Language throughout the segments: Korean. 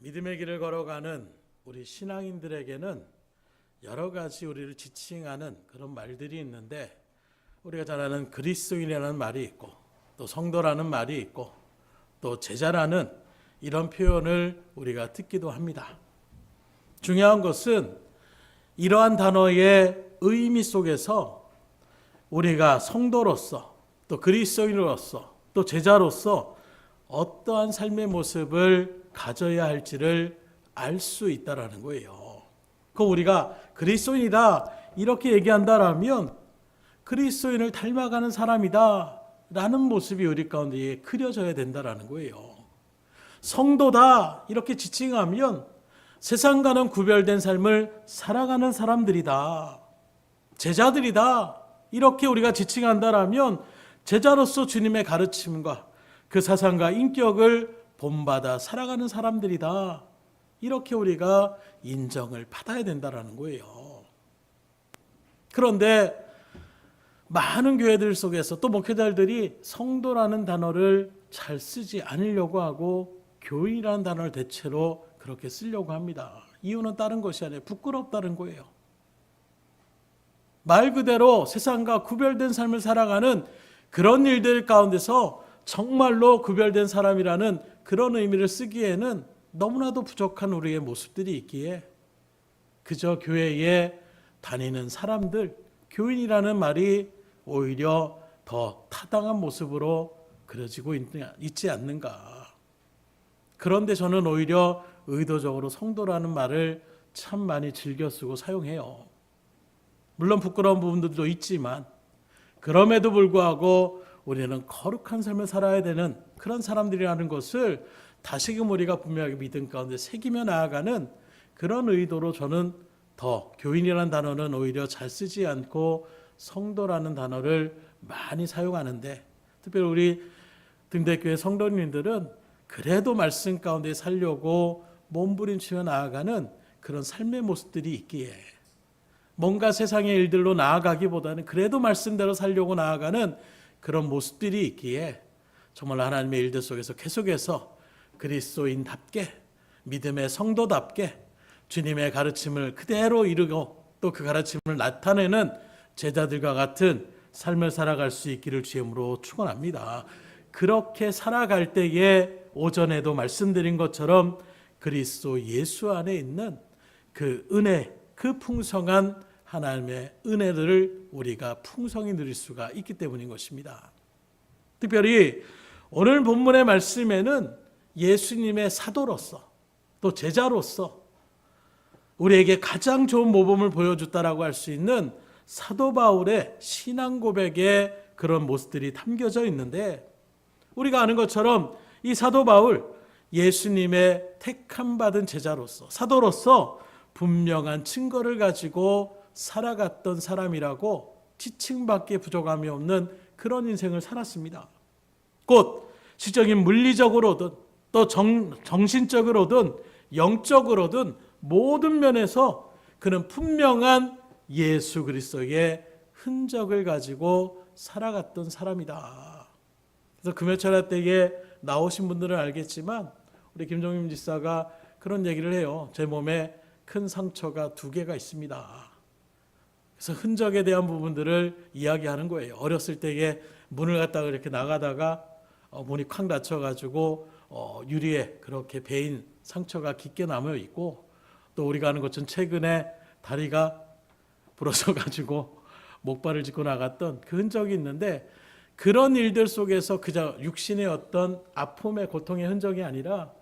믿음의 길을 걸어가는 우리 신앙인들에게는 여러 가지 우리를 지칭하는 그런 말들이 있는데, 우리가 잘 아는 그리스도인이라는 말이 있고, 또 성도라는 말이 있고, 또 제자라는 이런 표현을 우리가 듣기도 합니다. 중요한 것은 이러한 단어의 의미 속에서 우리가 성도로서, 또 그리스도인으로서, 또 제자로서 어떠한 삶의 모습을 가져야 할지를 알 수 있다라는 거예요. 그 우리가 그리스도인이다 이렇게 얘기한다라면 그리스도인을 닮아가는 사람이다 라는 모습이 우리 가운데 그려져야 된다라는 거예요. 성도다 이렇게 지칭하면 세상과는 구별된 삶을 살아가는 사람들이다, 제자들이다 이렇게 우리가 지칭한다라면 제자로서 주님의 가르침과 그 사상과 인격을 본받아 살아가는 사람들이다 이렇게 우리가 인정을 받아야 된다라는 거예요. 그런데 많은 교회들 속에서 또 목회자들이 성도라는 단어를 잘 쓰지 않으려고 하고 교인이라는 단어를 대체로 그렇게 쓰려고 합니다. 이유는 다른 것이 아니라 부끄럽다는 거예요. 말 그대로 세상과 구별된 삶을 살아가는 그런 일들 가운데서 정말로 구별된 사람이라는 그런 의미를 쓰기에는 너무나도 부족한 우리의 모습들이 있기에 그저 교회에 다니는 사람들, 교인이라는 말이 오히려 더 타당한 모습으로 그려지고 있지 않는가. 그런데 저는 오히려 의도적으로 성도라는 말을 참 많이 즐겨 쓰고 사용해요. 물론 부끄러운 부분들도 있지만 그럼에도 불구하고 우리는 거룩한 삶을 살아야 되는 그런 사람들이라는 것을 다시금 우리가 분명하게 믿음 가운데 새기며 나아가는 그런 의도로 저는 더 교인이라는 단어는 오히려 잘 쓰지 않고 성도라는 단어를 많이 사용하는데, 특별히 우리 등대교회 성도님들은 그래도 말씀 가운데 살려고 몸부림치며 나아가는 그런 삶의 모습들이 있기에 뭔가 세상의 일들로 나아가기보다는 그래도 말씀대로 살려고 나아가는 그런 모습들이 있기에 정말 하나님의 일들 속에서 계속해서 그리스도인답게 믿음의 성도답게 주님의 가르침을 그대로 이루고 또 그 가르침을 나타내는 제자들과 같은 삶을 살아갈 수 있기를 주님으로 축원합니다. 그렇게 살아갈 때에 오전에도 말씀드린 것처럼 그리스도 예수 안에 있는 그 은혜, 그 풍성한 하나님의 은혜들을 우리가 풍성히 누릴 수가 있기 때문인 것입니다. 특별히 오늘 본문의 말씀에는 예수님의 사도로서 또 제자로서 우리에게 가장 좋은 모범을 보여줬다라고 할 수 있는 사도 바울의 신앙 고백의 그런 모습들이 담겨져 있는데, 우리가 아는 것처럼 이 사도 바울 예수님의 택함 받은 제자로서 사도로서 분명한 증거를 가지고 살아갔던 사람이라고 지칭밖에 부족함이 없는 그런 인생을 살았습니다. 곧 시적인 물리적으로든 또 정신적으로든 영적으로든 모든 면에서 그는 분명한 예수 그리스도의 흔적을 가지고 살아갔던 사람이다. 그래서 금요철야 때에 나오신 분들은 알겠지만 우리 김종임 지사가 그런 얘기를 해요. 제 몸에 큰 상처가 2개가 있습니다. 그래서 흔적에 대한 부분들을 이야기하는 거예요. 어렸을 때에 문을 갖다가 이렇게 나가다가 문이 콱 닫혀가지고 유리에 그렇게 베인 상처가 깊게 남아 있고, 또 우리가 아는 것처럼 최근에 다리가 부러져가지고 목발을 짚고 나갔던 그 흔적이 있는데, 그런 일들 속에서 그저 육신의 어떤 아픔의 고통의 흔적이 아니라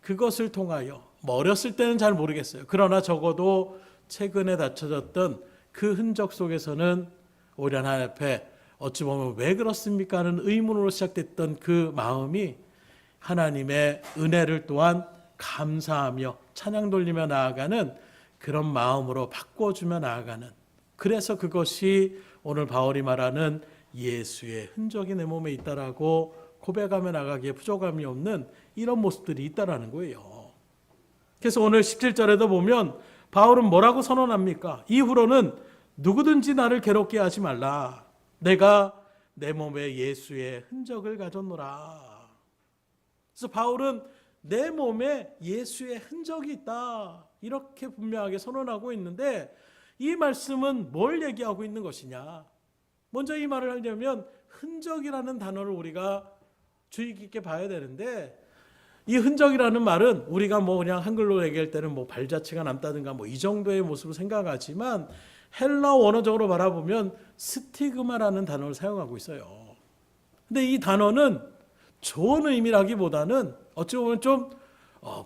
그것을 통하여 어렸을 때는 잘 모르겠어요. 그러나 적어도 최근에 다쳐졌던 그 흔적 속에서는 오히려 하나님 앞에 어찌 보면 왜 그렇습니까 하는 의문으로 시작됐던 그 마음이 하나님의 은혜를 또한 감사하며 찬양 돌리며 나아가는 그런 마음으로 바꿔주며 나아가는, 그래서 그것이 오늘 바울이 말하는 예수의 흔적이 내 몸에 있다라고 고백하며 나가기에 부족함이 없는 이런 모습들이 있다라는 거예요. 그래서 오늘 17절에도 보면 바울은 뭐라고 선언합니까? 이후로는 누구든지 나를 괴롭게 하지 말라. 내가 내 몸에 예수의 흔적을 가졌노라. 그래서 바울은 내 몸에 예수의 흔적이 있다. 이렇게 분명하게 선언하고 있는데 이 말씀은 뭘 얘기하고 있는 것이냐? 먼저 이 말을 하려면 흔적이라는 단어를 우리가 주의 깊게 봐야 되는데 이 흔적이라는 말은 우리가 뭐 그냥 한글로 얘기할 때는 뭐 발자취가 남다든가 뭐 이 정도의 모습으로 생각하지만 헬라 원어적으로 바라보면 스티그마라는 단어를 사용하고 있어요. 근데 이 단어는 좋은 의미라기보다는 어찌 보면 좀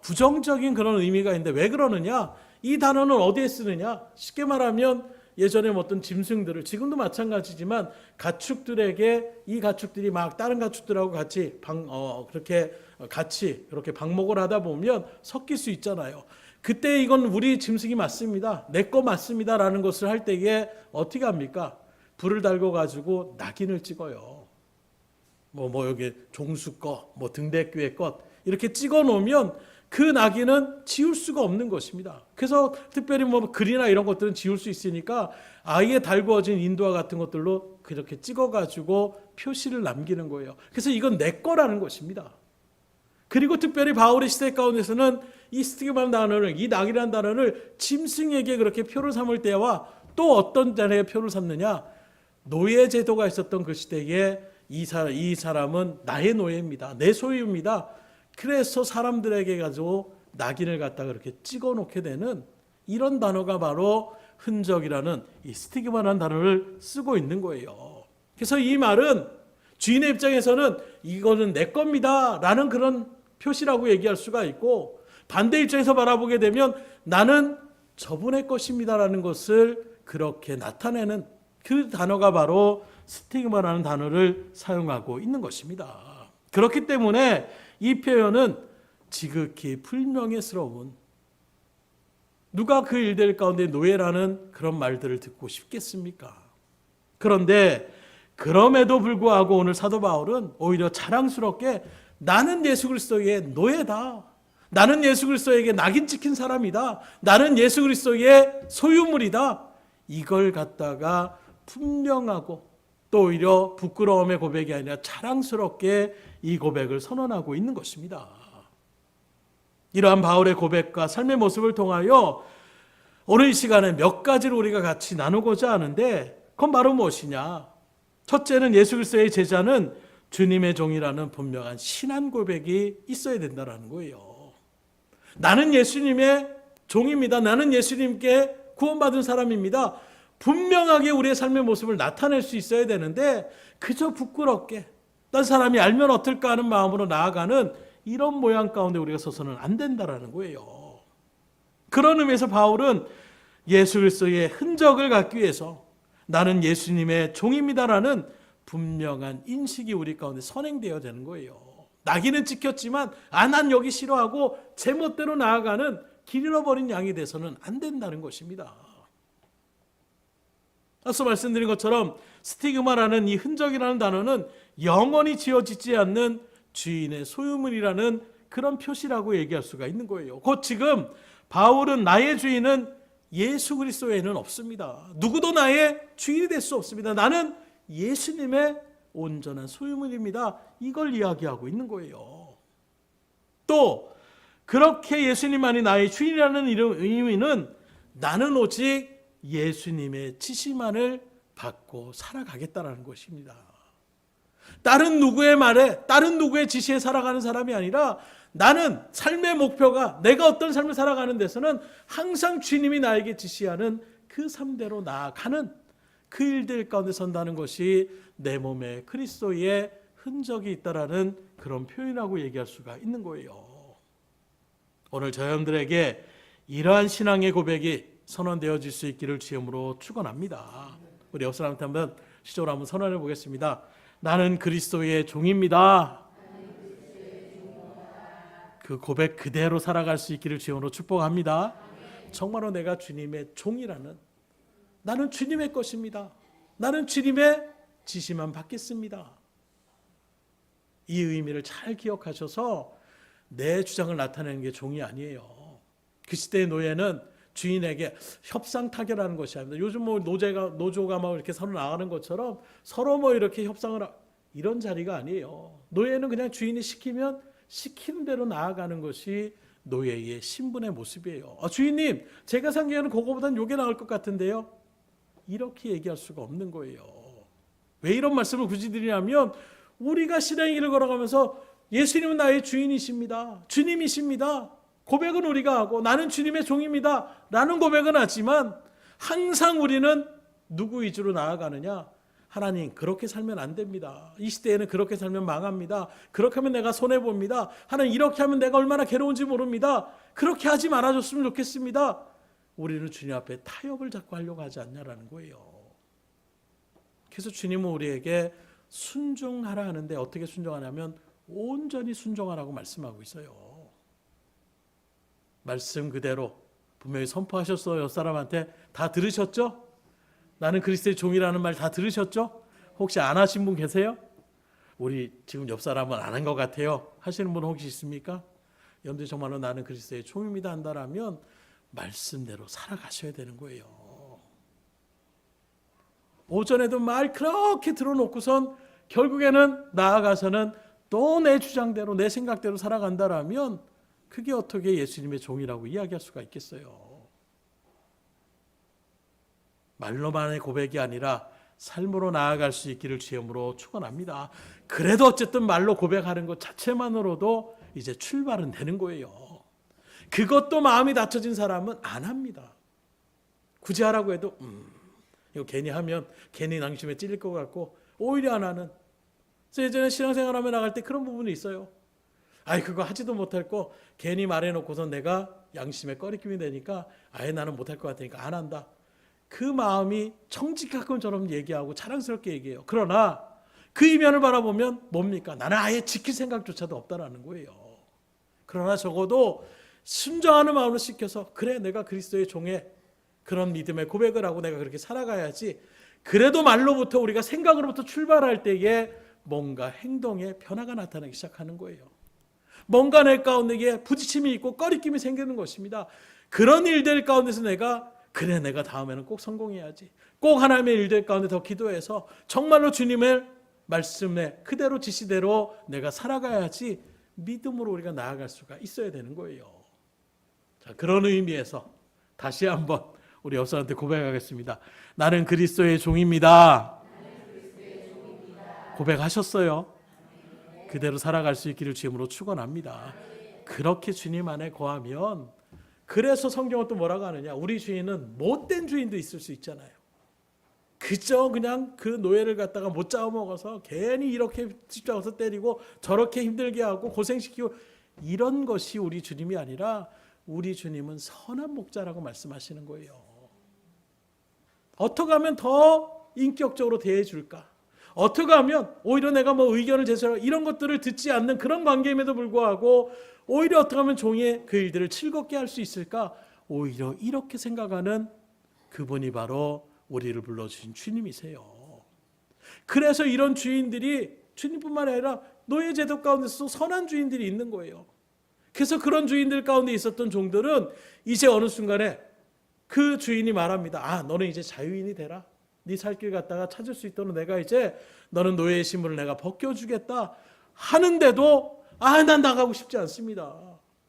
부정적인 그런 의미가 있는데 왜 그러느냐? 이 단어는 어디에 쓰느냐? 쉽게 말하면 예전에 어떤 짐승들을 지금도 마찬가지지만 가축들에게 이 가축들이 막 다른 가축들하고 같이 그렇게 방목을 하다 보면 섞일 수 있잖아요. 그때 이건 우리 짐승이 맞습니다. 내 거 맞습니다라는 것을 할 때에 어떻게 합니까? 불을 달고 가지고 낙인을 찍어요. 뭐 여기 종수 거, 뭐 등대교회 것 이렇게 찍어 놓으면 그 낙인은 지울 수가 없는 것입니다. 그래서 특별히 뭐 글이나 이런 것들은 지울 수 있으니까 아예 달구어진 인도화 같은 것들로 그렇게 찍어가지고 표시를 남기는 거예요. 그래서 이건 내 거라는 것입니다. 그리고 특별히 바울의 시대 가운데서는 이 스티그마라는 단어를, 이 낙이라는 단어를 짐승에게 그렇게 표를 삼을 때와 또 어떤 자리에 표를 삼느냐? 노예 제도가 있었던 그 시대에 이 사람은 나의 노예입니다. 내 소유입니다. 그래서 사람들에게 가지고 낙인을 갖다가 그렇게 찍어 놓게 되는 이런 단어가 바로 흔적이라는 이 스티그마라는 단어를 쓰고 있는 거예요. 그래서 이 말은 주인의 입장에서는 이거는 내 겁니다 라는 그런 표시라고 얘기할 수가 있고, 반대 입장에서 바라보게 되면 나는 저분의 것입니다 라는 것을 그렇게 나타내는 그 단어가 바로 스티그마라는 단어를 사용하고 있는 것입니다. 그렇기 때문에 이 표현은 지극히 불명예스러운, 누가 그 일들 가운데 노예라는 그런 말들을 듣고 싶겠습니까? 그런데 그럼에도 불구하고 오늘 사도 바울은 오히려 자랑스럽게 나는 예수 그리스도의 노예다. 나는 예수 그리스도에게 낙인 찍힌 사람이다. 나는 예수 그리스도의 소유물이다. 이걸 갖다가 분명하고 또 오히려 부끄러움의 고백이 아니라 자랑스럽게 이 고백을 선언하고 있는 것입니다. 이러한 바울의 고백과 삶의 모습을 통하여 오늘 이 시간에 몇 가지를 우리가 같이 나누고자 하는데, 그건 바로 무엇이냐? 첫째는 예수 그리스도의 제자는 주님의 종이라는 분명한 신앙 고백이 있어야 된다는 거예요. 나는 예수님의 종입니다. 나는 예수님께 구원받은 사람입니다. 분명하게 우리의 삶의 모습을 나타낼 수 있어야 되는데 그저 부끄럽게 딴 사람이 알면 어떨까 하는 마음으로 나아가는 이런 모양 가운데 우리가 서서는 안 된다라는 거예요. 그런 의미에서 바울은 예수 그리스도의 흔적을 갖기 위해서 나는 예수님의 종입니다라는 분명한 인식이 우리 가운데 선행되어야 되는 거예요. 낙인은 찍혔지만 난 여기 싫어하고 제멋대로 나아가는 길 잃어버린 양이 돼서는 안 된다는 것입니다. 앞서 말씀드린 것처럼 스티그마라는 이 흔적이라는 단어는 영원히 지워지지 않는 주인의 소유물이라는 그런 표시라고 얘기할 수가 있는 거예요. 곧 지금 바울은 나의 주인은 예수 그리스도 외에는 없습니다. 누구도 나의 주인이 될 수 없습니다. 나는 예수님의 온전한 소유물입니다. 이걸 이야기하고 있는 거예요. 또 그렇게 예수님만이 나의 주인이라는 의미는 나는 오직 예수님의 지시만을 받고 살아가겠다는 것입니다. 다른 누구의 말에, 다른 누구의 지시에 살아가는 사람이 아니라 나는 삶의 목표가, 내가 어떤 삶을 살아가는 데서는 항상 주님이 나에게 지시하는 그 삶대로 나아가는 그 일들 가운데 선다는 것이 내 몸에 그리스도의 흔적이 있다라는 그런 표현이라고 얘기할 수가 있는 거예요. 오늘 저 여러분들에게 이러한 신앙의 고백이 선언되어질 수 있기를 주님으로 축원합니다. 우리 옆 사람한테 한번 시적으로 한번 선언해 보겠습니다. 나는 그리스도의 종입니다. 그 고백 그대로 살아갈 수 있기를 주님으로 축복합니다. 정말로 내가 주님의 종이라는, 나는 주님의 것입니다. 나는 주님의 지시만 받겠습니다. 이 의미를 잘 기억하셔서 내 주장을 나타내는 게 종이 아니에요. 그 시대의 노예는 주인에게 협상 타결하는 것이 아닙니다. 요즘 뭐 노조가 막 이렇게 서로 나가는 것처럼 서로 뭐 이렇게 협상을 이런 자리가 아니에요. 노예는 그냥 주인이 시키면 시키는 대로 나아가는 것이 노예의 신분의 모습이에요. 주인님, 제가 산 개는 그거보단 요게 나을 것 같은데요. 이렇게 얘기할 수가 없는 거예요. 왜 이런 말씀을 굳이 드리냐면 우리가 신앙의 길을 걸어가면서 예수님은 나의 주인이십니다. 주님이십니다. 고백은 우리가 하고 나는 주님의 종입니다. 라는 고백은 하지만 항상 우리는 누구 위주로 나아가느냐? 하나님, 그렇게 살면 안 됩니다. 이 시대에는 그렇게 살면 망합니다. 그렇게 하면 내가 손해봅니다. 하나님, 이렇게 하면 내가 얼마나 괴로운지 모릅니다. 그렇게 하지 말아줬으면 좋겠습니다. 우리는 주님 앞에 타협을 자꾸 하려고 하지 않냐라는 거예요. 그래서 주님은 우리에게 순종하라 하는데 어떻게 순종하냐면 온전히 순종하라고 말씀하고 있어요. 말씀 그대로 분명히 선포하셨어요. 옆 사람한테 다 들으셨죠? 나는 그리스도의 종이라는 말 다 들으셨죠? 혹시 안 하신 분 계세요? 우리 지금 옆 사람은 안 한 것 같아요. 하시는 분 혹시 있습니까? 여러분들 정말로 나는 그리스도의 종입니다 한다라면 말씀대로 살아가셔야 되는 거예요. 오전에도 말 그렇게 들어놓고선 결국에는 나아가서는 또 내 주장대로 내 생각대로 살아간다라면 그게 어떻게 예수님의 종이라고 이야기할 수가 있겠어요. 말로만의 고백이 아니라 삶으로 나아갈 수 있기를 주님으로 축원합니다. 그래도 어쨌든 말로 고백하는 것 자체만으로도 이제 출발은 되는 거예요. 그것도 마음이 닫혀진 사람은 안 합니다. 굳이 하라고 해도 이거 괜히 하면 괜히 양심에 찔릴 것 같고 오히려 안 하는. 그래서 예전에 신앙생활하며 나갈 때 그런 부분이 있어요. 아이 그거 하지도 못할 거 괜히 말해놓고서 내가 양심에 꺼리낌이 되니까 아예 나는 못할 것 같으니까 안 한다. 그 마음이 청직학원처럼 얘기하고 자랑스럽게 얘기해요. 그러나 그 이면을 바라보면 뭡니까? 나는 아예 지킬 생각조차도 없다라는 거예요. 그러나 적어도 순종하는 마음으로 시켜서 그래 내가 그리스도의 종의 그런 믿음의 고백을 하고 내가 그렇게 살아가야지. 그래도 말로부터 우리가 생각으로부터 출발할 때에 뭔가 행동에 변화가 나타나기 시작하는 거예요. 뭔가 내 가운데 부딪힘이 있고 꺼리낌이 생기는 것입니다. 그런 일들 가운데서 내가 그래 내가 다음에는 꼭 성공해야지. 꼭 하나님의 일들 가운데 더 기도해서 정말로 주님의 말씀에 그대로 지시대로 내가 살아가야지 믿음으로 우리가 나아갈 수가 있어야 되는 거예요. 자, 그런 의미에서 다시 한번 우리 옆 사람한테 고백하겠습니다. 나는 그리스도의 종입니다. 고백하셨어요. 그대로 살아갈 수 있기를 주님으로 축원합니다. 그렇게 주님 안에 거하면 그래서 성경은 또 뭐라고 하느냐. 우리 주인은 못된 주인도 있을 수 있잖아요. 그저 그냥 그 노예를 갖다가 못 잡아먹어서 괜히 이렇게 집잡아서 때리고 저렇게 힘들게 하고 고생시키고 이런 것이 우리 주님이 아니라 우리 주님은 선한 목자라고 말씀하시는 거예요. 어떻게 하면 더 인격적으로 대해줄까? 어떻게 하면 오히려 내가 뭐 의견을 제시하고 이런 것들을 듣지 않는 그런 관계임에도 불구하고 오히려 어떻게 하면 종의 그 일들을 즐겁게 할 수 있을까? 오히려 이렇게 생각하는 그분이 바로 우리를 불러주신 주님이세요. 그래서 이런 주인들이 주님뿐만 아니라 노예 제도 가운데서도 선한 주인들이 있는 거예요. 그래서 그런 주인들 가운데 있었던 종들은 이제 어느 순간에 그 주인이 말합니다. 아, 너는 이제 자유인이 되라. 네 살 길 갖다가 찾을 수 있도록 내가 이제 너는 노예의 신분을 내가 벗겨주겠다 하는데도 난 나가고 싶지 않습니다.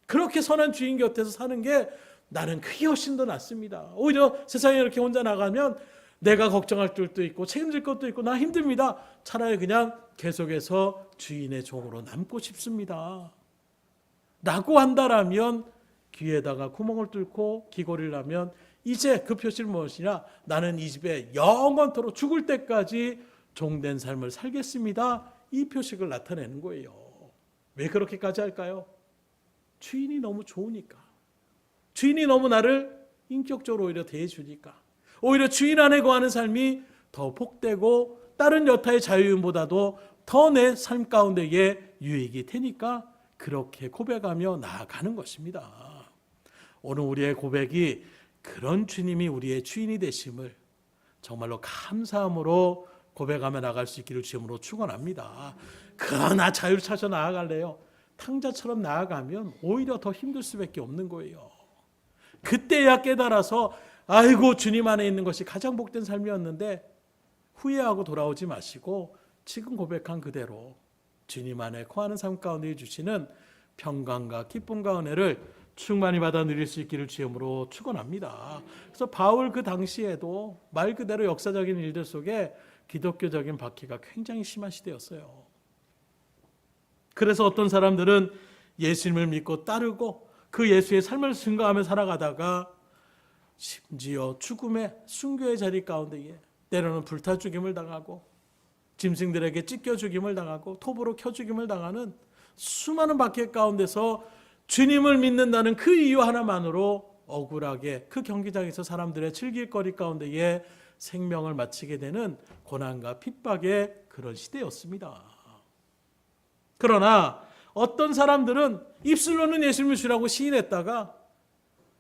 그렇게 선한 주인 곁에서 사는 게 나는 그게 훨씬 더 낫습니다. 오히려 세상에 이렇게 혼자 나가면 내가 걱정할 것도 있고 책임질 것도 있고 나 힘듭니다. 차라리 그냥 계속해서 주인의 종으로 남고 싶습니다. 라고 한다라면 귀에다가 구멍을 뚫고 기고를 하면 이제 그 표시는 무엇이냐? 나는 이 집에 영원토록 죽을 때까지 종된 삶을 살겠습니다. 이 표식을 나타내는 거예요. 왜 그렇게까지 할까요? 주인이 너무 좋으니까. 주인이 너무 나를 인격적으로 오히려 대해주니까. 오히려 주인 안에 거하는 삶이 더 복되고 다른 여타의 자유인보다도 더 내 삶 가운데에 유익이 되니까 그렇게 고백하며 나아가는 것입니다. 오늘 우리의 고백이 그런 주님이 우리의 주인이 되심을 정말로 감사함으로 고백하며 나갈 수 있기를 주님으로 축원합니다. 그러나 자유를 찾아 나아갈래요? 탕자처럼 나아가면 오히려 더 힘들 수밖에 없는 거예요. 그때야 깨달아서 아이고 주님 안에 있는 것이 가장 복된 삶이었는데 후회하고 돌아오지 마시고 지금 고백한 그대로 주님 안에 거하는 삶 가운데 주시는 평강과 기쁨과 은혜를 충만히 받아 누릴 수 있기를 주님으로 축원합니다. 그래서 바울 그 당시에도 말 그대로 역사적인 일들 속에 기독교적인 박해가 굉장히 심한 시대였어요. 그래서 어떤 사람들은 예수님을 믿고 따르고 그 예수의 삶을 증거하며 살아가다가 심지어 죽음의 순교의 자리 가운데에 때로는 불타 죽임을 당하고 짐승들에게 찢겨 죽임을 당하고 톱으로 켜 죽임을 당하는 수많은 박해 가운데서 주님을 믿는다는 그 이유 하나만으로 억울하게 그 경기장에서 사람들의 즐길거리 가운데에 생명을 마치게 되는 고난과 핍박의 그런 시대였습니다. 그러나 어떤 사람들은 입술로는 예수님을 주라고 시인했다가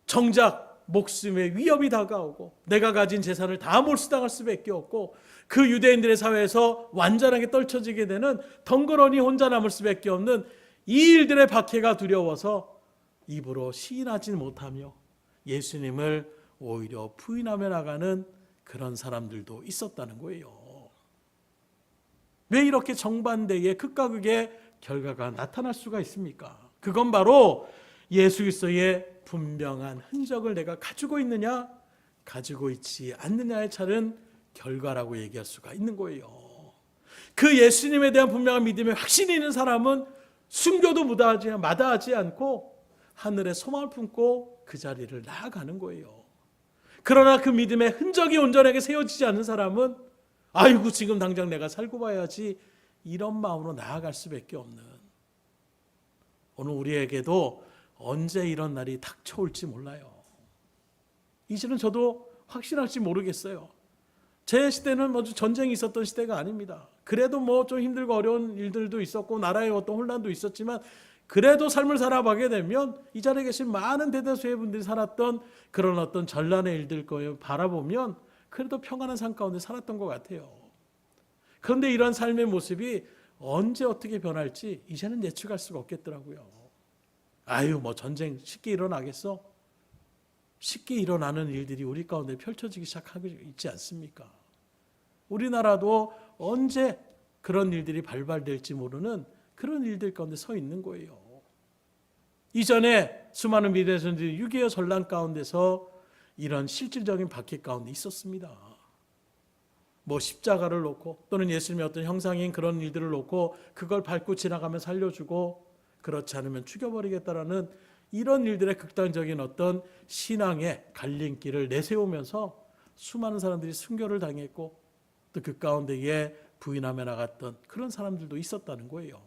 정작 목숨의 위협이 다가오고 내가 가진 재산을 다 몰수당할 수밖에 없고 그 유대인들의 사회에서 완전하게 떨쳐지게 되는 덩그러니 혼자 남을 수밖에 없는 이 일들의 박해가 두려워서 입으로 시인하지 못하며 예수님을 오히려 부인하며 나가는 그런 사람들도 있었다는 거예요. 왜 이렇게 정반대의 극과 극의 결과가 나타날 수가 있습니까? 그건 바로 예수 그리스도의 분명한 흔적을 내가 가지고 있느냐 가지고 있지 않느냐에 따른 결과라고 얘기할 수가 있는 거예요. 그 예수님에 대한 분명한 믿음에 확신이 있는 사람은 순교도 마다하지 않고 하늘에 소망을 품고 그 자리를 나아가는 거예요. 그러나 그 믿음의 흔적이 온전하게 세워지지 않는 사람은 아이고 지금 당장 내가 살고 봐야지 이런 마음으로 나아갈 수밖에 없는, 오늘 우리에게도 언제 이런 날이 닥쳐올지 몰라요. 이제는 저도 확신할지 모르겠어요. 제 시대는 뭐 전쟁이 있었던 시대가 아닙니다. 그래도 뭐 좀 힘들고 어려운 일들도 있었고 나라의 어떤 혼란도 있었지만 그래도 삶을 살아가게 되면 이 자리에 계신 많은 대다수의 분들이 살았던 그런 어떤 전란의 일들 거에 바라보면 그래도 평안한 삶 가운데 살았던 것 같아요. 그런데 이런 삶의 모습이 언제 어떻게 변할지 이제는 예측할 수가 없겠더라고요. 아유 뭐 전쟁 쉽게 일어나겠어? 쉽게 일어나는 일들이 우리 가운데 펼쳐지기 시작하고 있지 않습니까? 우리나라도 언제 그런 일들이 발발될지 모르는 그런 일들 가운데 서 있는 거예요. 이전에 수많은 미래선들이 6.25 전란 가운데서 이런 실질적인 박해 가운데 있었습니다. 뭐 십자가를 놓고 또는 예수님의 어떤 형상인 그런 일들을 놓고 그걸 밟고 지나가면 살려주고 그렇지 않으면 죽여버리겠다라는 이런 일들의 극단적인 어떤 신앙의 갈림길을 내세우면서 수많은 사람들이 순교를 당했고 또 그 가운데에 부인하며 나갔던 그런 사람들도 있었다는 거예요.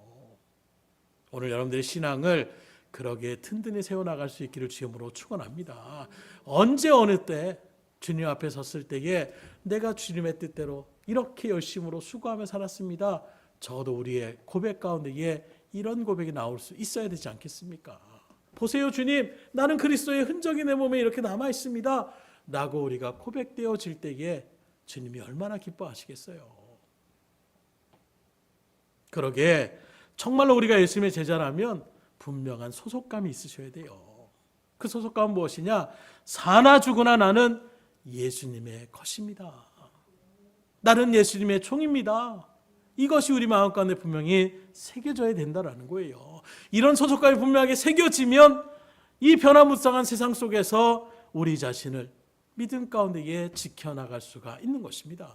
오늘 여러분들의 신앙을 그러게 든든히 세워나갈 수 있기를 주님으로 축원합니다. 언제 어느 때 주님 앞에 섰을 때에 내가 주님의 뜻대로 이렇게 열심으로 수고하며 살았습니다. 적어도 우리의 고백 가운데에 이런 고백이 나올 수 있어야 되지 않겠습니까? 보세요 주님, 나는 그리스도의 흔적이 내 몸에 이렇게 남아 있습니다 라고 우리가 고백되어질 때에 주님이 얼마나 기뻐하시겠어요. 그러게 정말로 우리가 예수님의 제자라면 분명한 소속감이 있으셔야 돼요. 그 소속감은 무엇이냐? 사나 죽으나 나는 예수님의 것입니다. 나는 예수님의 종입니다. 이것이 우리 마음 가운데 분명히 새겨져야 된다는 거예요. 이런 소속감이 분명하게 새겨지면 이 변화무쌍한 세상 속에서 우리 자신을 믿음 가운데에 지켜나갈 수가 있는 것입니다.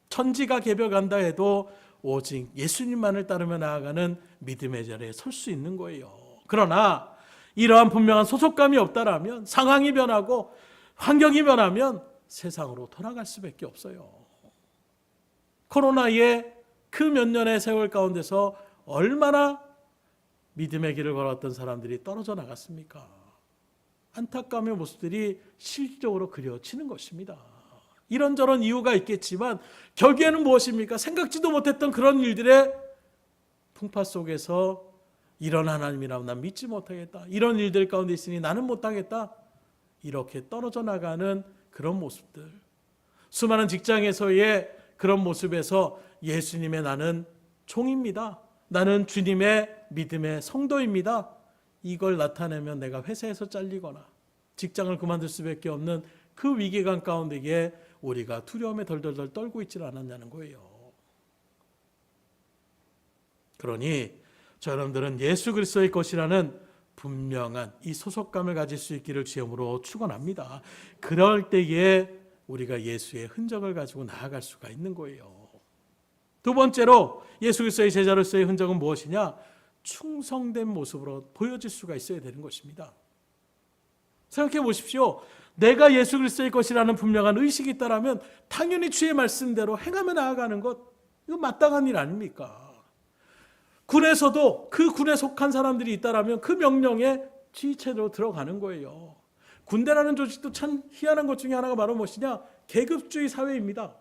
천지가 개벽한다 해도 오직 예수님만을 따르며 나아가는 믿음의 자리에 설 수 있는 거예요. 그러나 이러한 분명한 소속감이 없다라면 상황이 변하고 환경이 변하면 세상으로 돌아갈 수밖에 없어요. 코로나의 그 몇 년의 세월 가운데서 얼마나 믿음의 길을 걸었던 사람들이 떨어져 나갔습니까? 안타까움의 모습들이 실질적으로 그려지는 것입니다. 이런저런 이유가 있겠지만 결국에는 무엇입니까? 생각지도 못했던 그런 일들의 풍파 속에서 이런 하나님이라고 난 믿지 못하겠다. 이런 일들 가운데 있으니 나는 못하겠다. 이렇게 떨어져 나가는 그런 모습들. 수많은 직장에서의 그런 모습에서 예수님의 나는 종입니다. 나는 주님의 믿음의 성도입니다. 이걸 나타내면 내가 회사에서 잘리거나 직장을 그만둘 수밖에 없는 그 위기감 가운데에 우리가 두려움에 덜덜덜 떨고 있지 않았냐는 거예요. 그러니 여러분들은 예수 그리스도의 것이라는 분명한 이 소속감을 가질 수 있기를 주님으로 축원합니다. 그럴 때에 우리가 예수의 흔적을 가지고 나아갈 수가 있는 거예요. 두 번째로 예수 그리스도의 제자로서의 흔적은 무엇이냐? 충성된 모습으로 보여질 수가 있어야 되는 것입니다. 생각해 보십시오. 내가 예수 그리스도의 것이라는 분명한 의식이 있다면 당연히 주의 말씀대로 행하며 나아가는 것, 이거 마땅한 일 아닙니까? 군에서도 그 군에 속한 사람들이 있다면 그 명령에 지휘체로 들어가는 거예요. 군대라는 조직도 참 희한한 것 중에 하나가 바로 무엇이냐? 계급주의 사회입니다.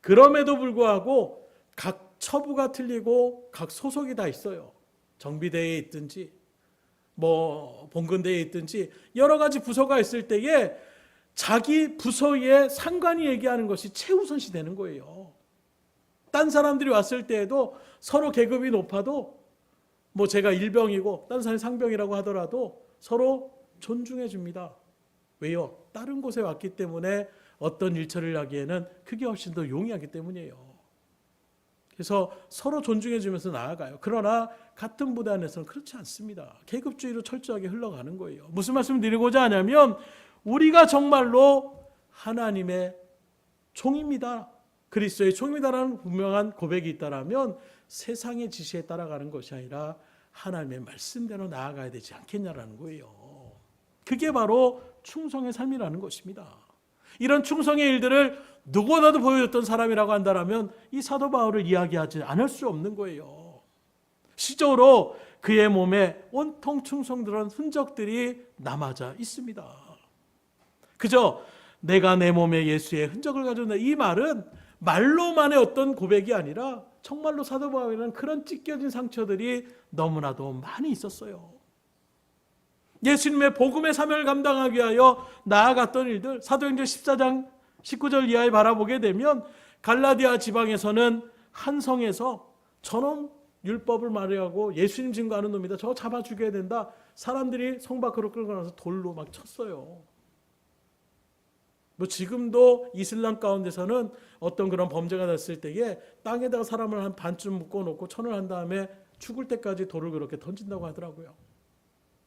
그럼에도 불구하고 각 처부가 틀리고 각 소속이 다 있어요. 정비대에 있든지 본근대에 있든지 여러 가지 부서가 있을 때에 자기 부서의 상관이 얘기하는 것이 최우선시 되는 거예요. 딴 사람들이 왔을 때에도 서로 계급이 높아도 제가 일병이고 딴 사람이 상병이라고 하더라도 서로 존중해 줍니다. 왜요? 다른 곳에 왔기 때문에 어떤 일처리를 하기에는 그게 훨씬 더 용이하기 때문이에요. 그래서 서로 존중해 주면서 나아가요. 그러나 같은 부대 안에서는 그렇지 않습니다. 계급주의로 철저하게 흘러가는 거예요. 무슨 말씀을 드리고자 하냐면 우리가 정말로 하나님의 종입니다. 그리스도의 종이다라는 분명한 고백이 있다면 세상의 지시에 따라가는 것이 아니라 하나님의 말씀대로 나아가야 되지 않겠냐라는 거예요. 그게 바로 충성의 삶이라는 것입니다. 이런 충성의 일들을 누구보다도 보여줬던 사람이라고 한다면 이 사도 바울을 이야기하지 않을 수 없는 거예요. 시적으로 그의 몸에 온통 충성들은 흔적들이 남아져 있습니다. 그저 내가 내 몸에 예수의 흔적을 가졌다, 이 말은 말로만의 어떤 고백이 아니라 정말로 사도 바울에는 그런 찢겨진 상처들이 너무나도 많이 있었어요. 예수님의 복음의 사명을 감당하기 위하여 나아갔던 일들, 사도행전 14장 19절 이하에 바라보게 되면 갈라디아 지방에서는 한 성에서 저놈 율법을 말하고 예수님 증거하는 놈이다, 저거 잡아 죽여야 된다, 사람들이 성 밖으로 끌고 나서 돌로 막 쳤어요. 지금도 이슬람 가운데서는 어떤 그런 범죄가 됐을 때에 땅에다가 사람을 한 반쯤 묶어놓고 천을 한 다음에 죽을 때까지 돌을 그렇게 던진다고 하더라고요.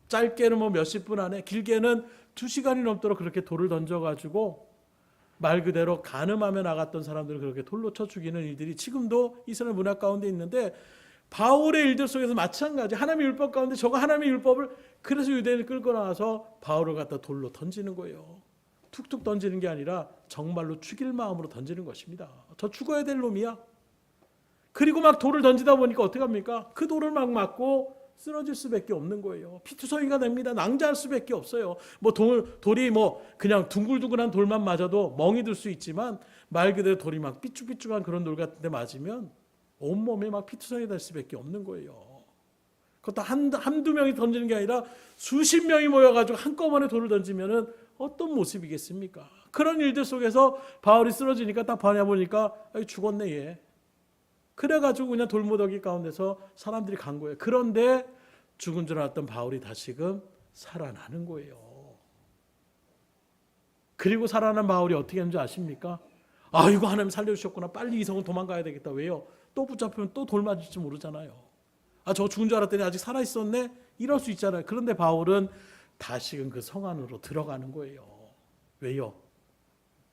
짧게는 몇십 분 안에, 길게는 2시간이 넘도록 그렇게 돌을 던져가지고 말 그대로 간음하며 나갔던 사람들을 그렇게 돌로 쳐 죽이는 일들이 지금도 이스라엘 문화 가운데 있는데, 바울의 일들 속에서 마찬가지, 하나님의 율법 가운데 저거 하나님의 율법을, 그래서 유대인을 끌고 나와서 바울을 갖다 돌로 던지는 거예요. 툭툭 던지는 게 아니라 정말로 죽일 마음으로 던지는 것입니다. 저 죽어야 될 놈이야. 그리고 막 돌을 던지다 보니까 어떻게 합니까? 그 돌을 막 맞고 쓰러질 수밖에 없는 거예요. 피투성이가 됩니다. 낭자할 수밖에 없어요. 돌이 그냥 둥글둥글한 돌만 맞아도 멍이 들 수 있지만 말 그대로 돌이 막 삐쭉삐쭉한 그런 돌 같은 데 맞으면 온몸에 막 피투성이 될 수밖에 없는 거예요. 그것도 한두 명이 던지는 게 아니라 수십 명이 모여가지고 한꺼번에 돌을 던지면은 어떤 모습이겠습니까? 그런 일들 속에서 바울이 쓰러지니까 딱 바라보니까 죽었네 얘. 그래가지고 그냥 돌무더기 가운데서 사람들이 간 거예요. 그런데 죽은 줄 알았던 바울이 다시금 살아나는 거예요. 그리고 살아난 바울이 어떻게 했는지 아십니까? 이거 하나님 살려주셨구나, 빨리 이 성은 도망가야 되겠다. 왜요? 또 붙잡히면 또 돌 맞을지 모르잖아요. 저 죽은 줄 알았더니 아직 살아있었네, 이럴 수 있잖아요. 그런데 바울은 다시금 그 성 안으로 들어가는 거예요. 왜요?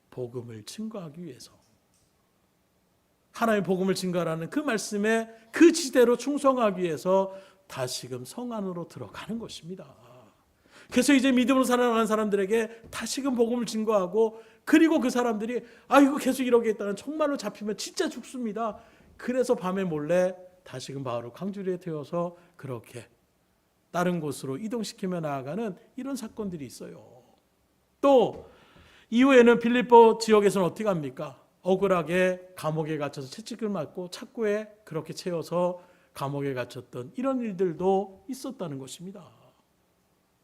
복음을 증거하기 위해서. 하나님의 복음을 증거하라는 그 말씀에 그 지대로 충성하기 위해서 다시금 성 안으로 들어가는 것입니다. 그래서 이제 믿음으로 살아가는 사람들에게 다시금 복음을 증거하고, 그리고 그 사람들이 이거 계속 이러게 있다는, 정말로 잡히면 진짜 죽습니다. 그래서 밤에 몰래 다시금 바울을 광주리에 태워서 그렇게 다른 곳으로 이동시키며 나아가는 이런 사건들이 있어요. 또 이후에는 빌립보 지역에서는 어떻게 합니까? 억울하게 감옥에 갇혀서 채찍을 맞고 착고에 그렇게 채워서 감옥에 갇혔던 이런 일들도 있었다는 것입니다.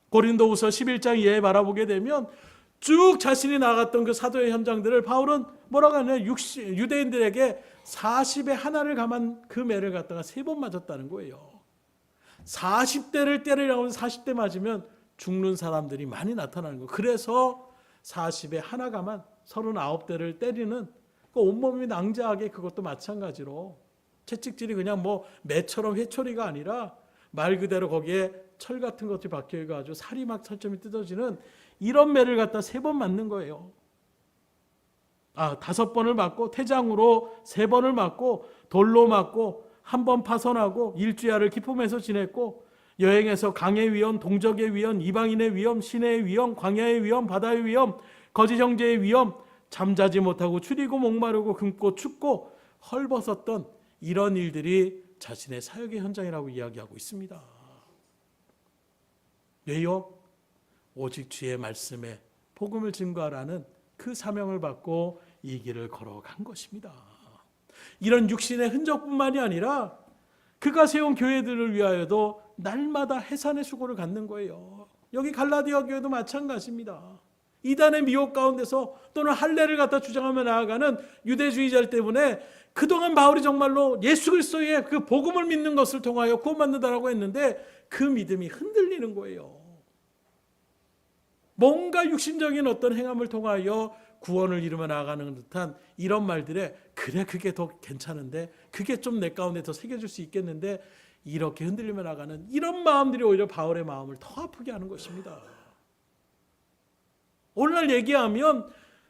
고린도후서 11장 이하에 바라보게 되면 쭉 자신이 나갔던 그 사도의 현장들을 바울은 뭐라고 하냐면 유대인들에게 40에 하나를 감한 그 매를 갖다가 3번 맞았다는 거예요. 40대를 때리라고 하면 40대 맞으면 죽는 사람들이 많이 나타나는 거예요. 그래서 40에 하나 감한 39대를 때리는 그 온몸이 낭자하게, 그것도 마찬가지로 채찍질이 그냥 뭐 매처럼 회초리가 아니라 말 그대로 거기에 철 같은 것들이 박혀가지고 살이 막 철점이 뜯어지는 이런 매를 갖다 3번 맞는 거예요. 5번을 맞고 태장으로 3번을 맞고 돌로 맞고 1번 파선하고 일주야를 기품에서 지냈고 여행에서 강의 위험, 동적의 위험, 이방인의 위험, 시내의 위험, 광야의 위험, 바다의 위험, 거짓 형제의 위험, 잠자지 못하고 추리고 목마르고 굶고 춥고 헐벗었던 이런 일들이 자신의 사역의 현장이라고 이야기하고 있습니다. 왜요? 오직 주의 말씀에 복음을 증거하라는 그 사명을 받고 이 길을 걸어간 것입니다. 이런 육신의 흔적뿐만이 아니라 그가 세운 교회들을 위하여도 날마다 해산의 수고를 갖는 거예요. 여기 갈라디아 교회도 마찬가지입니다. 이단의 미혹 가운데서 또는 할례를 갖다 주장하며 나아가는 유대주의자들 때문에 그동안 바울이 정말로 예수 그리스도의 그 복음을 믿는 것을 통하여 구원받는다라고 했는데 그 믿음이 흔들리는 거예요. 뭔가 육신적인 어떤 행함을 통하여 구원을 이루며 나아가는 듯한 이런 말들에 그래 그게 더 괜찮은데 그게 좀 내 가운데 더 새겨질 수 있겠는데 이렇게 흔들리며 나가는 이런 마음들이 오히려 바울의 마음을 더 아프게 하는 것입니다. 오늘날 얘기하면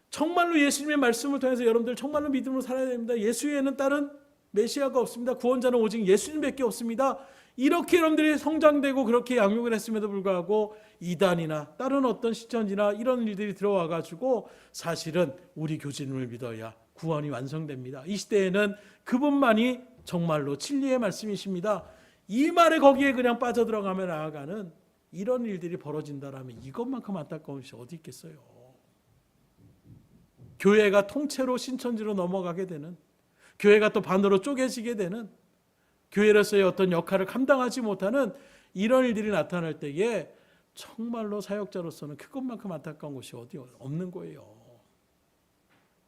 정말로 예수님의 말씀을 통해서 여러분들 정말로 믿음으로 살아야 됩니다. 예수 외에는 다른 메시아가 없습니다. 구원자는 오직 예수님밖에 없습니다. 이렇게 여러분들이 성장되고 그렇게 양육을 했음에도 불구하고 이단이나 다른 어떤 시천지나 이런 일들이 들어와 가지고 사실은 우리 교주님을 믿어야 구원이 완성됩니다. 이 시대에는 그분만이 정말로 진리의 말씀이십니다. 이 말에 거기에 그냥 빠져들어가며 나아가는 이런 일들이 벌어진다라면 이것만큼 안타까운 것이 어디 있겠어요. 교회가 통째로 신천지로 넘어가게 되는, 교회가 또 반으로 쪼개지게 되는, 교회로서의 어떤 역할을 감당하지 못하는 이런 일들이 나타날 때에 정말로 사역자로서는 그것만큼 안타까운 것이 어디 없는 거예요.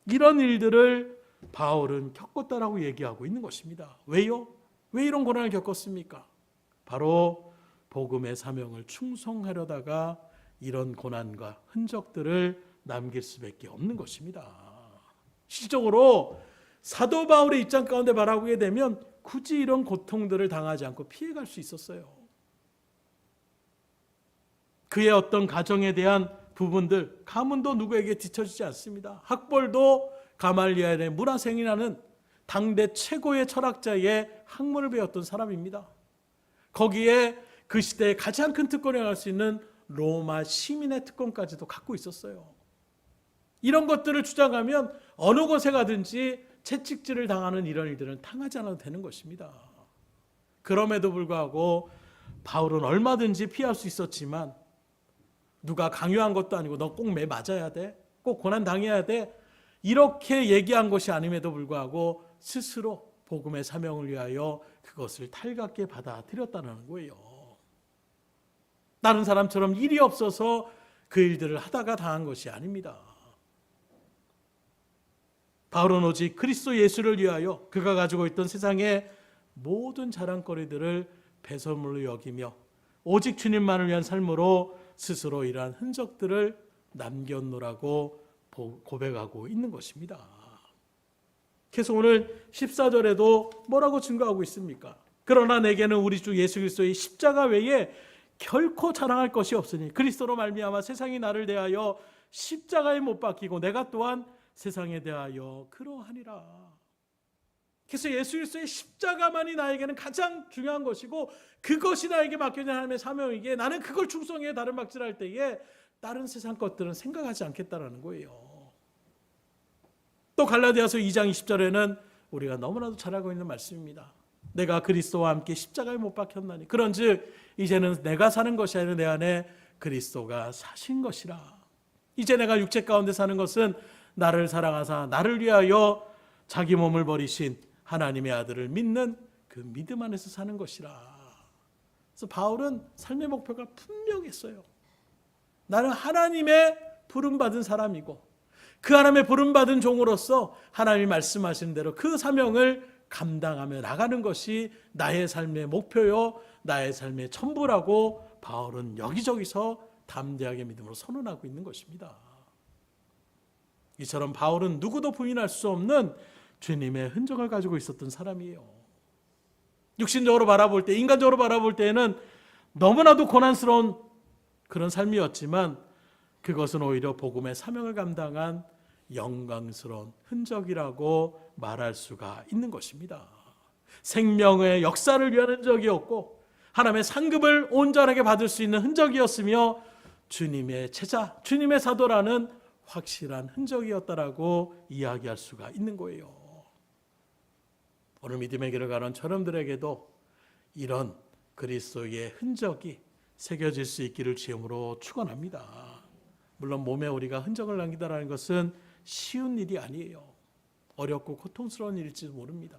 이런 일들을 바울은 겪었다라고 얘기하고 있는 것입니다. 왜요? 왜 이런 고난을 겪었습니까? 바로 복음의 사명을 충성하려다가 이런 고난과 흔적들을 남길 수밖에 없는 것입니다. 실적으로 사도 바울의 입장 가운데 바라보게 되면 굳이 이런 고통들을 당하지 않고 피해갈 수 있었어요. 그의 어떤 가정에 대한 부분들, 가문도 누구에게 뒤처지지 않습니다. 학벌도 가말리엘의 문하생이라는 당대 최고의 철학자의 학문을 배웠던 사람입니다. 거기에 그 시대에 가장 큰 특권을 갈 수 있는 로마 시민의 특권까지도 갖고 있었어요. 이런 것들을 주장하면 어느 곳에 가든지 채찍질을 당하는 이런 일들은 당하지 않아도 되는 것입니다. 그럼에도 불구하고 바울은 얼마든지 피할 수 있었지만 누가 강요한 것도 아니고 너 꼭 매 맞아야 돼, 꼭 고난 당해야 돼, 이렇게 얘기한 것이 아님에도 불구하고 스스로 복음의 사명을 위하여 그것을 탈갑게 받아들였다는 거예요. 다른 사람처럼 일이 없어서 그 일들을 하다가 당한 것이 아닙니다. 바울은 오직 그리스도 예수를 위하여 그가 가지고 있던 세상의 모든 자랑거리들을 배설물로 여기며 오직 주님만을 위한 삶으로 스스로 이러한 흔적들을 남겼노라고 고백하고 있는 것입니다. 그래서 오늘 14절에도 뭐라고 증거하고 있습니까? 그러나 내게는 우리 주 예수 그리스도의 십자가 외에 결코 자랑할 것이 없으니 그리스도로 말미암아 세상이 나를 대하여 십자가에 못 박히고 내가 또한 세상에 대하여 그러하니라. 그래서 예수 그리스도의 십자가만이 나에게는 가장 중요한 것이고 그것이 나에게 맡겨진 하나님의 사명이기에 나는 그걸 충성해 다른 박질할 때에 다른 세상 것들은 생각하지 않겠다라는 거예요. 또 갈라디아서 2장 20절에는 우리가 너무나도 잘 알고 있는 말씀입니다. 내가 그리스도와 함께 십자가에 못 박혔나니 그런즉 이제는 내가 사는 것이 아니라 내 안에 그리스도가 사신 것이라. 이제 내가 육체 가운데 사는 것은 나를 사랑하사 나를 위하여 자기 몸을 버리신 하나님의 아들을 믿는 그 믿음 안에서 사는 것이라. 그래서 바울은 삶의 목표가 분명했어요. 나는 하나님의 부름받은 사람이고 그 하나님의 부름받은 종으로서 하나님이 말씀하시는 대로 그 사명을 감당하며 나가는 것이 나의 삶의 목표요 나의 삶의 전부라고 바울은 여기저기서 담대하게 믿음으로 선언하고 있는 것입니다. 이처럼 바울은 누구도 부인할 수 없는 주님의 흔적을 가지고 있었던 사람이에요. 육신적으로 바라볼 때, 인간적으로 바라볼 때에는 너무나도 고난스러운 그런 삶이었지만 그것은 오히려 복음의 사명을 감당한 영광스러운 흔적이라고 말할 수가 있는 것입니다. 생명의 역사를 위한 흔적이었고 하나님의 상급을 온전하게 받을 수 있는 흔적이었으며 주님의 제자, 주님의 사도라는 확실한 흔적이었다라고 이야기할 수가 있는 거예요. 오늘 믿음의 길을 가는 저놈들에게도 이런 그리스도의 흔적이 새겨질 수 있기를 주님으로 축원합니다. 물론 몸에 우리가 흔적을 남기다라는 것은 쉬운 일이 아니에요. 어렵고 고통스러운 일일지도 모릅니다.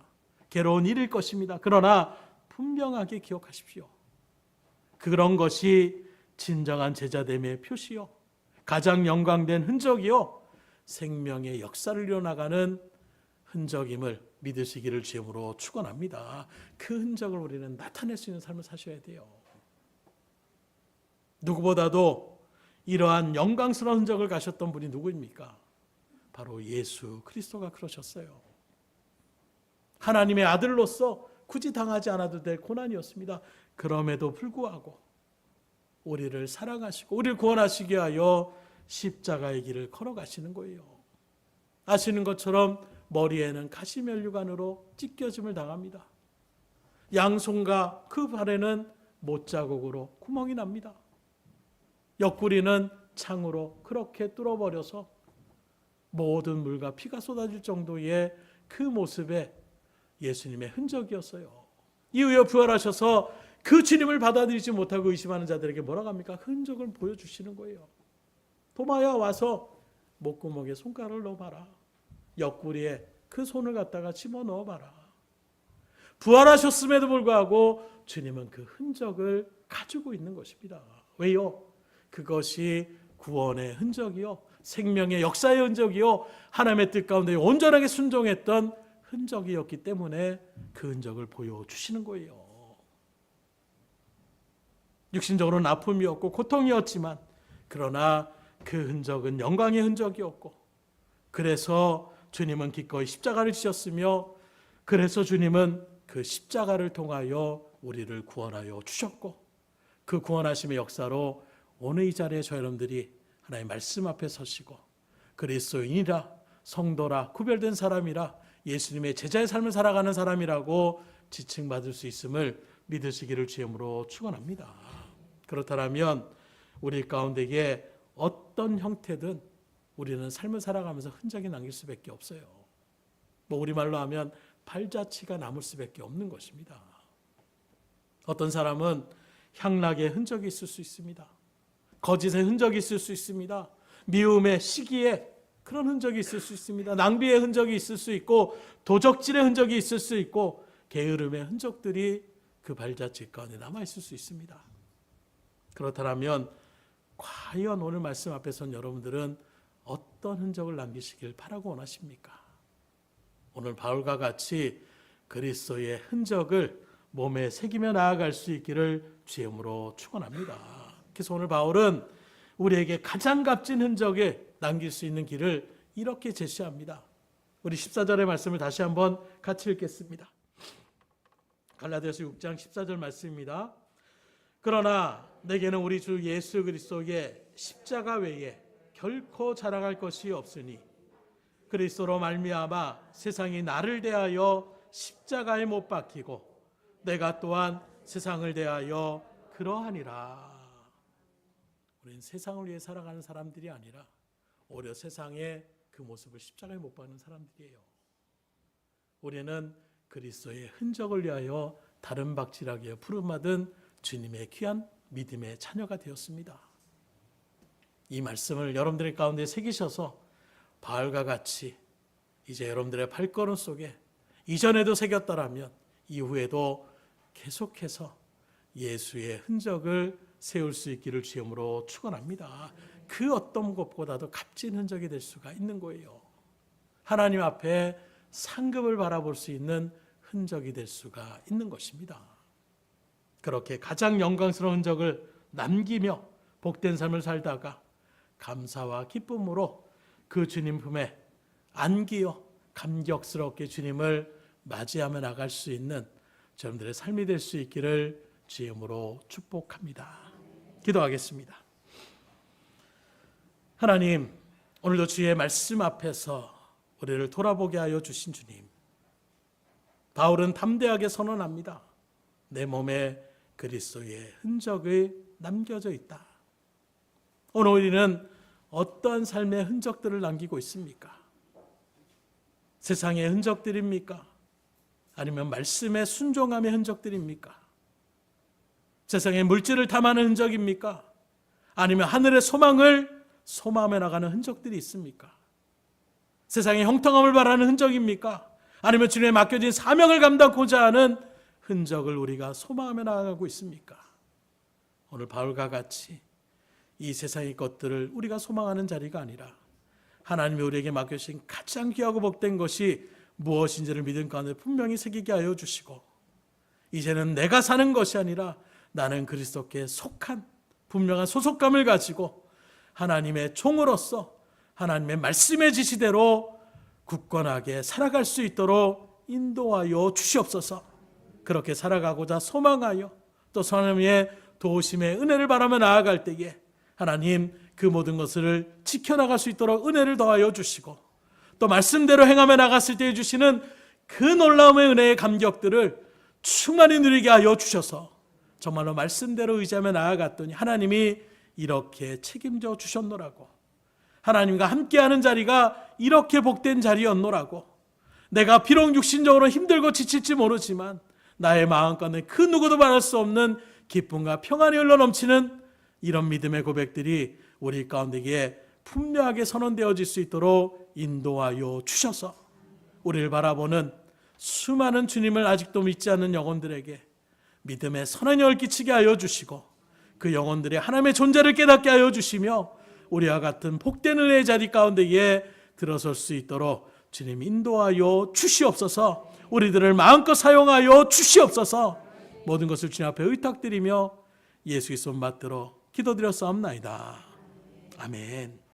괴로운 일일 것입니다. 그러나 분명하게 기억하십시오. 그런 것이 진정한 제자됨의 표시요, 가장 영광된 흔적이요, 생명의 역사를 이뤄나가는 흔적임을 믿으시기를 주님으로 축원합니다. 그 흔적을 우리는 나타낼 수 있는 삶을 사셔야 돼요. 누구보다도 이러한 영광스러운 흔적을 가셨던 분이 누구입니까? 바로 예수 그리스도가 그러셨어요. 하나님의 아들로서 굳이 당하지 않아도 될 고난이었습니다. 그럼에도 불구하고 우리를 사랑하시고 우리를 구원하시기 위하여 십자가의 길을 걸어가시는 거예요. 아시는 것처럼 머리에는 가시면류관으로 찢겨짐을 당합니다. 양손과 그 발에는 못자국으로 구멍이 납니다. 옆구리는 창으로 그렇게 뚫어버려서 모든 물과 피가 쏟아질 정도의 그 모습에 예수님의 흔적이었어요. 이후에 부활하셔서 그 주님을 받아들이지 못하고 의심하는 자들에게 뭐라고 합니까? 흔적을 보여주시는 거예요. 도마야, 와서 목구멍에 손가락을 넣어봐라. 옆구리에 그 손을 갖다가 집어넣어봐라. 부활하셨음에도 불구하고 주님은 그 흔적을 가지고 있는 것입니다. 왜요? 그것이 구원의 흔적이요, 생명의 역사의 흔적이요, 하나님의 뜻 가운데 온전하게 순종했던 흔적이었기 때문에 그 흔적을 보여주시는 거예요. 육신적으로는 아픔이었고 고통이었지만 그러나 그 흔적은 영광의 흔적이었고, 그래서 주님은 기꺼이 십자가를 지셨으며 그래서 주님은 그 십자가를 통하여 우리를 구원하여 주셨고, 그 구원하심의 역사로 오늘 이 자리에 저 여러분들이 하나님의 말씀 앞에 서시고 그리스도인이라, 성도라, 구별된 사람이라, 예수님의 제자의 삶을 살아가는 사람이라고 지칭받을 수 있음을 믿으시기를 주님으로 축원합니다. 그렇다면 우리 가운데에 어떤 형태든 우리는 삶을 살아가면서 흔적이 남길 수밖에 없어요. 우리말로 하면 발자취가 남을 수밖에 없는 것입니다. 어떤 사람은 향락의 흔적이 있을 수 있습니다. 거짓의 흔적이 있을 수 있습니다. 미움의 시기에 그런 흔적이 있을 수 있습니다. 낭비의 흔적이 있을 수 있고, 도적질의 흔적이 있을 수 있고, 게으름의 흔적들이 그 발자취 가운데 남아있을 수 있습니다. 그렇다면 과연 오늘 말씀 앞에 선 여러분들은 어떤 흔적을 남기시길 바라고 원하십니까? 오늘 바울과 같이 그리스도의 흔적을 몸에 새기며 나아갈 수 있기를 주님으로 축원합니다. 그래서 오늘 바울은 우리에게 가장 값진 흔적을 남길 수 있는 길을 이렇게 제시합니다. 우리 14절의 말씀을 다시 한번 같이 읽겠습니다. 갈라디아서 6장 14절 말씀입니다. 그러나 내게는 우리 주 예수 그리스도의 십자가 외에 결코 자랑할 것이 없으니 그리스도로 말미암아 세상이 나를 대하여 십자가에 못 박히고 내가 또한 세상을 대하여 그러하니라. 우리는 세상을 위해 살아가는 사람들이 아니라 오히려 세상의 그 모습을 십자가에 못 박는 사람들이에요. 우리는 그리스도의 흔적을 위하여 다른 박질하기에 부름받은 주님의 귀한 믿음의 자녀가 되었습니다. 이 말씀을 여러분들의 가운데 새기셔서 바울과 같이 이제 여러분들의 발걸음 속에 이전에도 새겼더라면 이후에도 계속해서 예수의 흔적을 세울 수 있기를 주님으로 축원합니다. 그 어떤 것보다도 값진 흔적이 될 수가 있는 거예요. 하나님 앞에 상급을 바라볼 수 있는 흔적이 될 수가 있는 것입니다. 그렇게 가장 영광스러운 흔적을 남기며 복된 삶을 살다가 감사와 기쁨으로 그 주님 품에 안기어 감격스럽게 주님을 맞이하며 나갈 수 있는 여러분들의 삶이 될 수 있기를 주의 이름으로 축복합니다. 기도하겠습니다. 하나님, 오늘도 주의 말씀 앞에서 우리를 돌아보게 하여 주신 주님, 바울은 담대하게 선언합니다. 내 몸에 그리스도의 흔적이 남겨져 있다. 오늘 우리는 어떠한 삶의 흔적들을 남기고 있습니까? 세상의 흔적들입니까? 아니면 말씀의 순종함의 흔적들입니까? 세상의 물질을 탐하는 흔적입니까? 아니면 하늘의 소망을 소망해 나가는 흔적들이 있습니까? 세상의 형통함을 바라는 흔적입니까? 아니면 주님에 맡겨진 사명을 감당하고자 하는 흔적을 우리가 소망하며 나아가고 있습니까? 오늘 바울과 같이 이 세상의 것들을 우리가 소망하는 자리가 아니라 하나님이 우리에게 맡겨주신 가장 귀하고 복된 것이 무엇인지를 믿음 가운데 분명히 새기게 하여 주시고, 이제는 내가 사는 것이 아니라 나는 그리스도께 속한 분명한 소속감을 가지고 하나님의 종으로서 하나님의 말씀의 지시대로 굳건하게 살아갈 수 있도록 인도하여 주시옵소서. 그렇게 살아가고자 소망하여 또 하나님의 도우심의 은혜를 바라며 나아갈 때에 하나님 그 모든 것을 지켜나갈 수 있도록 은혜를 더하여 주시고, 또 말씀대로 행하며 나갔을 때 주시는 그 놀라움의 은혜의 감격들을 충만히 누리게 하여 주셔서 정말로 말씀대로 의지하며 나아갔더니 하나님이 이렇게 책임져 주셨노라고, 하나님과 함께하는 자리가 이렇게 복된 자리였노라고, 내가 비록 육신적으로 힘들고 지칠지 모르지만 나의 마음 가운데 그 누구도 말할 수 없는 기쁨과 평안이 흘러넘치는 이런 믿음의 고백들이 우리 가운데에 분명하게 선언되어질 수 있도록 인도하여 주셔서 우리를 바라보는 수많은 주님을 아직도 믿지 않는 영혼들에게 믿음의 선한 영을 끼치게 하여 주시고, 그 영혼들의 하나님의 존재를 깨닫게 하여 주시며 우리와 같은 복된 은혜의 자리 가운데에 들어설 수 있도록 주님 인도하여 주시옵소서. 우리들을 마음껏 사용하여 주시옵소서. 모든 것을 주님 앞에 의탁드리며 예수 그리스도 받들어 기도드렸사옵나이다. 아멘.